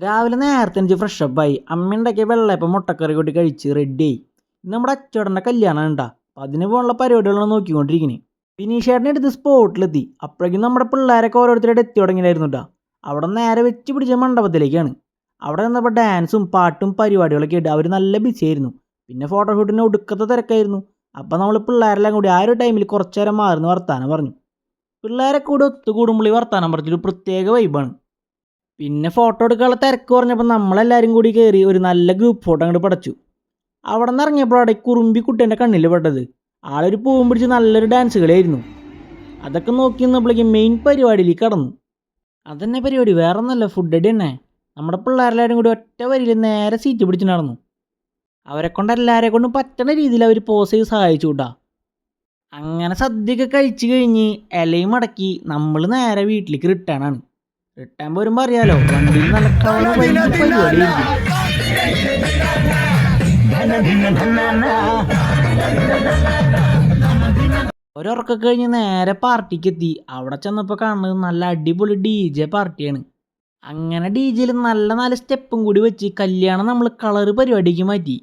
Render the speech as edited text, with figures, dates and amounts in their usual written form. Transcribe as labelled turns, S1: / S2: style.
S1: രാവിലെ നേരത്തെ എനിക്ക് ഫ്രഷപ്പായി അമ്മ ഉണ്ടാക്കിയ വെള്ളയപ്പം മുട്ടക്കറി കൂട്ടി കഴിച്ച് റെഡിയായി. ഇന്ന് നമ്മുടെ അച്ചോടൻ്റെ കല്യാണം ഉണ്ടാ. അപ്പം അതിന് പോലുള്ള പരിപാടികളാണ് നോക്കിക്കൊണ്ടിരിക്കുന്നത്. വിനീഷേട്ടനെ എടുത്ത് സ്പോട്ടിലെത്തി. അപ്പോഴേക്കും നമ്മുടെ പിള്ളേരൊക്കെ ഓരോരുത്തരായിട്ട് എത്തി തുടങ്ങിയായിരുന്നു കേട്ടോ. അവിടെ നേരെ വെച്ച് പിടിച്ച മണ്ഡപത്തിലേക്കാണ്. അവിടെ നിന്നപ്പോൾ ഡാൻസും പാട്ടും പരിപാടികളൊക്കെ ആയിട്ട് അവർ നല്ല ബിസി ആയിരുന്നു. പിന്നെ ഫോട്ടോഷൂട്ടിന് ഒടുക്കത്തെ തിരക്കായിരുന്നു. അപ്പം നമ്മൾ പിള്ളേരെല്ലാം കൂടി ആ ഒരു ടൈമിൽ കുറച്ചു നേരം മാറുന്ന വർത്താനം പറഞ്ഞു. പിള്ളേരൊക്കെ കൂടി ഒത്തുകൂടുമ്പോൾ വർത്താനം പറഞ്ഞൊരു പ്രത്യേക വൈബാണ്. പിന്നെ ഫോട്ടോ എടുക്കാനുള്ള തിരക്ക് പറഞ്ഞപ്പോൾ നമ്മളെല്ലാവരും കൂടി കയറി ഒരു നല്ല ഗ്രൂപ്പ് ഫോട്ടോ അങ്ങോട്ട് പടച്ചു. അവിടെ നിന്ന് ഇറങ്ങിയപ്പോഴാണ് കുറുമ്പി കുട്ടീൻ്റെ കണ്ണിൽ പെട്ടത്. ആളൊരു പൂവും പിടിച്ച് നല്ലൊരു ഡാൻസ് കളിയായിരുന്നു. അതൊക്കെ നോക്കി നിന്നപ്പോഴേക്കും മെയിൻ പരിപാടിയിലേക്ക് കടന്നു. അതന്നെ പരിപാടി വേറെ ഒന്നല്ല, ഫുഡ് അടി തന്നെ. നമ്മുടെ പിള്ളേരെല്ലാവരും കൂടി ഒറ്റ വരിയിൽ നേരെ സീറ്റ് പിടിച്ച് നടന്നു. അവരെ കൊണ്ട് എല്ലാവരെ കൊണ്ടും പറ്റണ രീതിയിൽ അവർ പോസ് ചെയ്ത് സഹായിച്ചു കൂട്ടാ. അങ്ങനെ സദ്യയൊക്കെ കഴിച്ചു കഴിഞ്ഞ് ഇലയും മടക്കി നമ്മൾ നേരെ വീട്ടിലേക്ക് റിട്ടേൺ വരുമ്പോൾ അറിയാലോ, വണ്ടിയിൽ നല്ല പരിപാടി. ഒരൊറക്കം കഴിഞ്ഞ് നേരെ പാർട്ടിക്ക് എത്തി. അവിടെ ചെന്നപ്പോൾ കാണുന്നത് നല്ല അടിപൊളി DJ പാർട്ടിയാണ്. അങ്ങനെ DJയിൽ നല്ല സ്റ്റെപ്പും കൂടി വെച്ച് കല്യാണം നമ്മൾ കളറ് പരിപാടിക്ക് മാറ്റി.